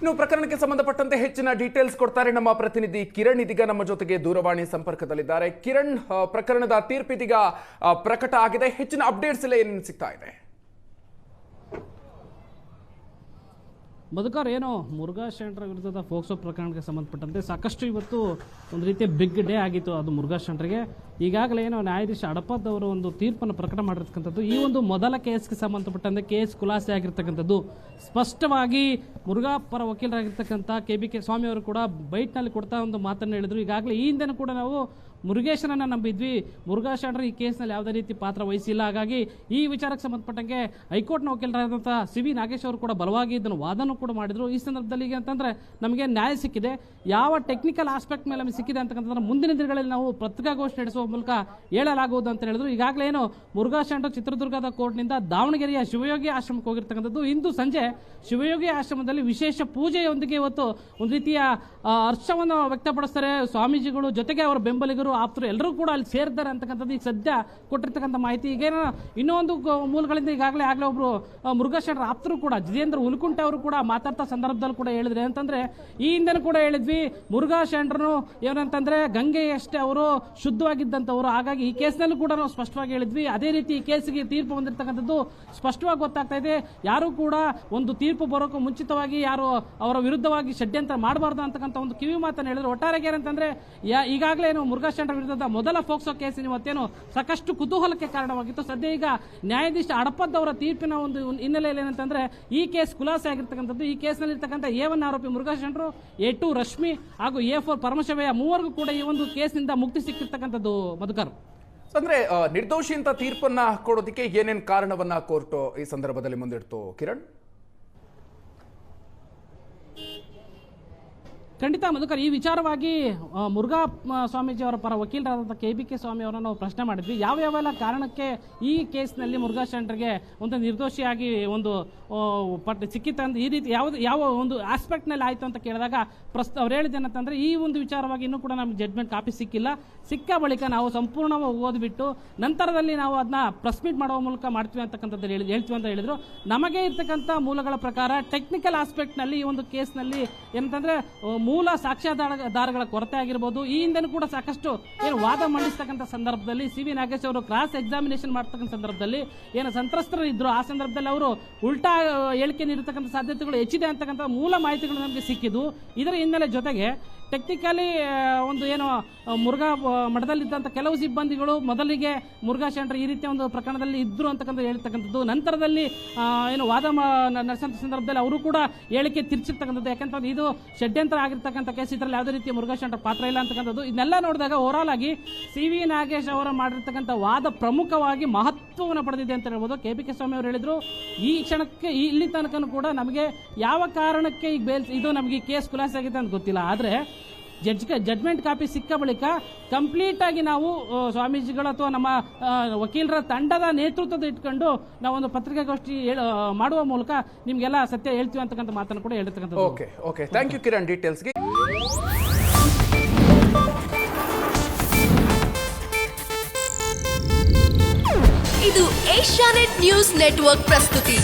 ಇನ್ನು ಪ್ರಕರಣಕ್ಕೆ ಸಂಬಂಧಪಟ್ಟಂತೆ ಹೆಚ್ಚಿನ ಡೀಟೇಲ್ಸ್ ಕೊಡ್ತಾರೆ ನಮ್ಮ ಪ್ರತಿನಿಧಿ ಕಿರಣ್. ಇದೀಗ ನಮ್ಮ ಜೊತೆಗೆ ದೂರವಾಣಿ ಸಂಪರ್ಕದಲ್ಲಿದ್ದಾರೆ. ಕಿರಣ್, ಪ್ರಕರಣದ ತೀರ್ಪು ಇದೀಗ ಪ್ರಕಟ ಆಗಿದೆ. ಹೆಚ್ಚಿನ ಅಪ್ಡೇಟ್ಸ್ ಎಲ್ಲ ಏನೇನು ಸಿಗ್ತಾ ಇದೆ? ಮಧುಕರ್, ಏನು ಮುರುಘಾ ಶೆಣರ ವಿರುದ್ಧದ ಫೋಕ್ಸೋ ಪ್ರಕರಣಕ್ಕೆ ಸಂಬಂಧಪಟ್ಟಂತೆ ಸಾಕಷ್ಟು ಇವತ್ತು ಒಂದು ರೀತಿಯ ಬಿಗ್ ಡೇ ಆಗಿತ್ತು. ಅದು ಮುರುಘಾ ಶೆಣರಿಗೆ ಈಗಾಗಲೇ ಏನೋ ನ್ಯಾಯಾಧೀಶ ಹಡಪದ್ ಅವರು ಒಂದು ತೀರ್ಪನ್ನು ಪ್ರಕಟ ಮಾಡಿರ್ತಕ್ಕಂಥದ್ದು. ಈ ಒಂದು ಮೊದಲ ಕೇಸ್ಗೆ ಸಂಬಂಧಪಟ್ಟಂತೆ ಕೇಸ್ ಖುಲಾಸೆ ಆಗಿರ್ತಕ್ಕಂಥದ್ದು. ಸ್ಪಷ್ಟವಾಗಿ ಮುರುಘಾ ಪರ ವಕೀಲರಾಗಿರ್ತಕ್ಕಂಥ KBK ಸ್ವಾಮಿ ಅವರು ಕೂಡ ಬೈಟ್ನಲ್ಲಿ ಕೊಡ್ತಾ ಒಂದು ಮಾತನ್ನು ಹೇಳಿದ್ರು. ಈಗಾಗಲೇ ಈ ಹಿಂದೆನೂ ಕೂಡ ನಾವು ಮುರುಗೇಶನನ್ನ ನಂಬಿದ್ವಿ, ಮುರುಘಾ ಶೆಣರು ಈ ಕೇಸ್ನಲ್ಲಿ ಯಾವುದೇ ರೀತಿ ಪಾತ್ರ ವಹಿಸಿಲ್ಲ. ಹಾಗಾಗಿ ಈ ವಿಚಾರಕ್ಕೆ ಸಂಬಂಧಪಟ್ಟಂಗೆ ಹೈಕೋರ್ಟ್ನ ವಕೀಲರಾದಂಥ CV ನಾಗೇಶ್ ಅವರು ಕೂಡ ಬಲವಾಗಿ ಇದನ್ನು ವಾದನೂ ಕೂಡ ಮಾಡಿದ್ರು. ಈ ಸಂದರ್ಭದಲ್ಲಿ ಈಗ ಅಂತಂದ್ರೆ ನಮಗೆ ನ್ಯಾಯ ಸಿಕ್ಕಿದೆ, ಯಾವ ಟೆಕ್ನಿಕಲ್ ಆಸ್ಪೆಕ್ಟ್ ಮೇಲೆ ನಮಗೆ ಸಿಕ್ಕಿದೆ ಅಂತಕ್ಕಂಥದ್ದು ಮುಂದಿನ ದಿನಗಳಲ್ಲಿ ನಾವು ಪತ್ರಿಕಾಗೋಷ್ಠಿ ನಡೆಸುವ ಮೂಲಕ ಹೇಳಲಾಗುವುದು ಅಂತ ಹೇಳಿದ್ರು. ಈಗಾಗಲೇ ಏನು ಮುರುಘಾ ಶೆಣರು ಚಿತ್ರದುರ್ಗದ ಕೋರ್ಟ್ನಿಂದ ದಾವಣಗೆರೆಯ ಶಿವಯೋಗಿ ಆಶ್ರಮಕ್ಕೆ ಹೋಗಿರ್ತಕ್ಕಂಥದ್ದು. ಇಂದು ಸಂಜೆ ಶಿವಯೋಗಿ ಆಶ್ರಮದಲ್ಲಿ ವಿಶೇಷ ಪೂಜೆಯೊಂದಿಗೆ ಇವತ್ತು ಒಂದು ರೀತಿಯ ಹರ್ಷವನ್ನು ವ್ಯಕ್ತಪಡಿಸ್ತಾರೆ ಸ್ವಾಮೀಜಿಗಳು, ಜೊತೆಗೆ ಅವರ ಬೆಂಬಲಿಗರು, ಆಪ್ತರು ಎಲ್ಲರೂ ಕೂಡ ಅಲ್ಲಿ ಸೇರ್ತಾರೆ ಅಂತಕ್ಕಂಥದ್ದು ಈಗ ಸದ್ಯ ಕೊಟ್ಟಿರ್ತಕ್ಕಂಥ ಮಾಹಿತಿ. ಈಗೇನೋ ಇನ್ನೊಂದು ಮೂಲಗಳಿಂದ ಈಗಾಗಲೇ ಒಬ್ರು ಮುರುಘಾ ಶೆಣರ ಆಪ್ತರು ಕೂಡ ಜಿತೇಂದ್ರ ಹುಲಕುಂಟೆ ಅವರು ಕೂಡ ಮಾತಾಡ್ತಾ ಸಂದರ್ಭದಲ್ಲಿ ಕೂಡ ಹೇಳಿದ್ರೆ ಅಂತಂದ್ರೆ, ಈ ಹಿಂದೆನೂ ಕೂಡ ಹೇಳಿದ್ವಿ ಮುರುಘಾ ಶೆಣರನು ಏನಂತಂದ್ರೆ ಗಂಗೆಯಷ್ಟೇ ಅವರು ಶುದ್ಧವಾಗಿದ್ದಂಥವ್ರು. ಹಾಗಾಗಿ ಈ ಕೇಸ್ನಲ್ಲೂ ಕೂಡ ನಾವು ಸ್ಪಷ್ಟವಾಗಿ ಹೇಳಿದ್ವಿ. ಅದೇ ರೀತಿ ಈ ಕೇಸಿಗೆ ತೀರ್ಪು ಬಂದಿರತಕ್ಕಂಥದ್ದು ಸ್ಪಷ್ಟವಾಗಿ ಗೊತ್ತಾಗ್ತಾ ಇದೆ. ಯಾರು ಕೂಡ ಒಂದು ತೀರ್ಪು ಬರೋಕ್ಕೂ ಮುಂಚಿತವಾಗಿ ಯಾರು ಅವರ ವಿರುದ್ಧವಾಗಿ ಷಡ್ಯಂತ್ರ ಮಾಡಬಾರ್ದು ಅಂತಕ್ಕಂಥ ಒಂದು ಕಿವಿ ಮಾತನ್ನು ಹೇಳಿದ್ರು. ಒಟ್ಟಾರೆಗೆ ಏನಂತಂದ್ರೆ ಈಗಾಗಲೇ ಏನು ಮುರುಘಾ ಶೆಣರ ವಿರುದ್ಧದ ಮೊದಲ ಫೋಕ್ಸೋ ಕೇಸ್ ಇವತ್ತೇನು ಸಾಕಷ್ಟು ಕುತೂಹಲಕ್ಕೆ ಕಾರಣವಾಗಿತ್ತು. ಸದ್ಯ ಈಗ ನ್ಯಾಯಾಧೀಶ ಹಡಪದ್ ಅವರ ತೀರ್ಪಿನ ಒಂದು ಹಿನ್ನೆಲೆಯಲ್ಲಿ ಏನಂತಂದ್ರೆ ಈ ಕೇಸ್ ಖುಲಾಸೆ ಆಗಿರ್ತಕ್ಕಂಥದ್ದು. ಈ ಕೇಸ್ನಲ್ಲಿ ಇರ್ತಕ್ಕಂಥ A1 ಆರೋಪಿ ಮುರುಘಾ ಶೆಣರು, A2 ರಶ್ಮಿ ಹಾಗೂ A4 ಪರಮಶಿವಯ್ಯ ಮೂವರಿಗೂ ಕೂಡ ಈ ಒಂದು ಕೇಸ್ನಿಂದ ಮುಕ್ತಿ ಸಿಕ್ಕಿರ್ತಕ್ಕಂಥದ್ದು. ಮಧುಕರ್, ಅಂದ್ರೆ ನಿರ್ದೋಷಿ ಅಂತ ತೀರ್ಪನ್ನ ಕೊಡೋದಕ್ಕೆ ಏನೇನು ಕಾರಣವನ್ನ ಕೋರ್ಟ್ ಈ ಸಂದರ್ಭದಲ್ಲಿ ಮುಂದಿಡ್ತು ಕಿರಣ್? ಖಂಡಿತ ಮಧುಕರ್, ಈ ವಿಚಾರವಾಗಿ ಮುರುಘಾ ಸ್ವಾಮೀಜಿ ಅವರ ಪರ ವಕೀಲರಾದಂಥ KBK ಸ್ವಾಮಿ ಅವರನ್ನು ನಾವು ಪ್ರಶ್ನೆ ಮಾಡಿದ್ವಿ. ಯಾವ್ಯಾವೆಲ್ಲ ಕಾರಣಕ್ಕೆ ಈ ಕೇಸ್ನಲ್ಲಿ ಮುರುಘಾ ಶೆಣರಿಗೆ ಒಂದು ನಿರ್ದೋಷಿಯಾಗಿ ಒಂದು ಸಿಕ್ಕಿತ್ತಂದ್ರೆ ಈ ರೀತಿ ಯಾವ ಒಂದು ಆಸ್ಪೆಕ್ಟ್ನಲ್ಲಿ ಆಯಿತು ಅಂತ ಕೇಳಿದಾಗ ಅವ್ರು ಹೇಳಿದ್ದೇನಂತಂದ್ರೆ, ಈ ಒಂದು ವಿಚಾರವಾಗಿ ಇನ್ನೂ ಕೂಡ ನಮ್ಗೆ ಜಡ್ಜ್ಮೆಂಟ್ ಕಾಪಿ ಸಿಕ್ಕ ಬಳಿಕ ನಾವು ಸಂಪೂರ್ಣವಾಗಿ ಓದ್ಬಿಟ್ಟು ನಂತರದಲ್ಲಿ ನಾವು ಅದನ್ನ ಪ್ರೆಸ್ ಮೀಟ್ ಮಾಡುವ ಮೂಲಕ ಮಾಡ್ತೀವಿ ಅಂತಕ್ಕಂಥದ್ದು ಹೇಳ್ತೀವಿ ಅಂತ ಹೇಳಿದ್ರು. ನಮಗೆ ಇರ್ತಕ್ಕಂಥ ಮೂಲಗಳ ಪ್ರಕಾರ ಟೆಕ್ನಿಕಲ್ ಆಸ್ಪೆಕ್ಟ್ನಲ್ಲಿ ಈ ಒಂದು ಕೇಸ್ನಲ್ಲಿ ಏನಂತಂದ್ರೆ ಮೂಲ ಸಾಕ್ಷ್ಯಾಧಾರಗಳ ಕೊರತೆ ಆಗಿರ್ಬೋದು. ಈ ಹಿಂದೆನೂ ಕೂಡ ಸಾಕಷ್ಟು ಏನು ವಾದ ಮಂಡಿಸ್ತಕ್ಕಂಥ ಸಂದರ್ಭದಲ್ಲಿ CV ನಾಗೇಶ್ ಅವರು ಕ್ರಾಸ್ ಎಕ್ಸಾಮಿನೇಷನ್ ಮಾಡ್ತಕ್ಕಂಥ ಸಂದರ್ಭದಲ್ಲಿ ಏನು ಸಂತ್ರಸ್ತರು ಇದ್ರು, ಆ ಸಂದರ್ಭದಲ್ಲಿ ಅವರು ಉಲ್ಟಾ ಹೇಳಿಕೆ ನೀಡತಕ್ಕಂಥ ಸಾಧ್ಯತೆಗಳು ಹೆಚ್ಚಿದೆ ಅಂತಕ್ಕಂಥ ಮೂಲ ಮಾಹಿತಿಗಳು ನಮಗೆ ಸಿಕ್ಕಿದ್ದು. ಇದರ ಹಿನ್ನೆಲೆ ಜೊತೆಗೆ ಟೆಕ್ನಿಕಲಿ ಒಂದು ಏನು ಮುರುಘಾ ಮಠದಲ್ಲಿದ್ದಂಥ ಕೆಲವು ಸಿಬ್ಬಂದಿಗಳು ಮೊದಲಿಗೆ ಮುರುಘಾ ಶೆಣರು ಈ ರೀತಿಯ ಒಂದು ಪ್ರಕರಣದಲ್ಲಿ ಇದ್ರು ಅಂತಕ್ಕಂಥ ಹೇಳ್ತಕ್ಕಂಥದ್ದು. ನಂತರದಲ್ಲಿ ಏನು ವಾದ ನಡೆಸಂತ ಸಂದರ್ಭದಲ್ಲಿ ಅವರು ಕೂಡ ಹೇಳಿಕೆ ತಿರ್ಚಿರ್ತಕ್ಕಂಥದ್ದು. ಯಾಕಂತಂದ್ರೆ ಇದು ಷಡ್ಯಂತ್ರ ಆಗಿರ್ತಕ್ಕಂಥ ಕೇಸ್, ಇದರಲ್ಲಿ ಯಾವುದೇ ರೀತಿಯ ಮುರುಘಾ ಶೆಣರ ಪಾತ್ರ ಇಲ್ಲ ಅಂತಕ್ಕಂಥದ್ದು. ಇದನ್ನೆಲ್ಲ ನೋಡಿದಾಗ ಓವರಾಲ್ ಆಗಿ CV ನಾಗೇಶ್ ಅವರ ಮಾಡಿರ್ತಕ್ಕಂಥ ವಾದ ಪ್ರಮುಖವಾಗಿ ಮಹತ್ವವನ್ನು ಪಡೆದಿದೆ ಅಂತ ಹೇಳ್ಬೋದು. KBK ಸ್ವಾಮಿ ಅವರು ಹೇಳಿದ್ರು, ಈ ಕ್ಷಣಕ್ಕೆ ಇಲ್ಲಿ ತನಕನೂ ಕೂಡ ನಮಗೆ ಯಾವ ಕಾರಣಕ್ಕೆ ಈಗ ಇದು ನಮಗೆ ಕೇಸ್ ಖುಲಾಸೆ ಆಗಿದೆ ಅಂತ ಗೊತ್ತಿಲ್ಲ. ಆದರೆ ಜಡ್ಜ್ಮೆಂಟ್ ಕಾಪಿ ಸಿಕ್ಕ ಬಳಿಕ ಕಂಪ್ಲೀಟ್ ಆಗಿ ನಾವು ಸ್ವಾಮೀಜಿಗಳು ಅಥವಾ ನಮ್ಮ ವಕೀಲರ ತಂಡದ ನೇತೃತ್ವದ ಇಟ್ಕೊಂಡು ನಾವೊಂದು ಪತ್ರಿಕಾಗೋಷ್ಠಿ ಮಾಡುವ ಮೂಲಕ ನಿಮ್ಗೆಲ್ಲ ಸತ್ಯ ಹೇಳ್ತೀವಿ ಅಂತಕ್ಕಂಥ ಮಾತನ್ನು ಕೂಡ ಹೇಳಿರ್ತಕ್ಕಂಥದ್ದು. ಓಕೆ, ಥ್ಯಾಂಕ್ ಯು ಕಿರಣ್ ಡೀಟೇಲ್ಸ್ಗೆ. ಇದು ಏಷ್ಯಾನೆಟ್ ನ್ಯೂಸ್ ನೆಟ್ವರ್ಕ್ ಪ್ರಸ್ತುತಿ.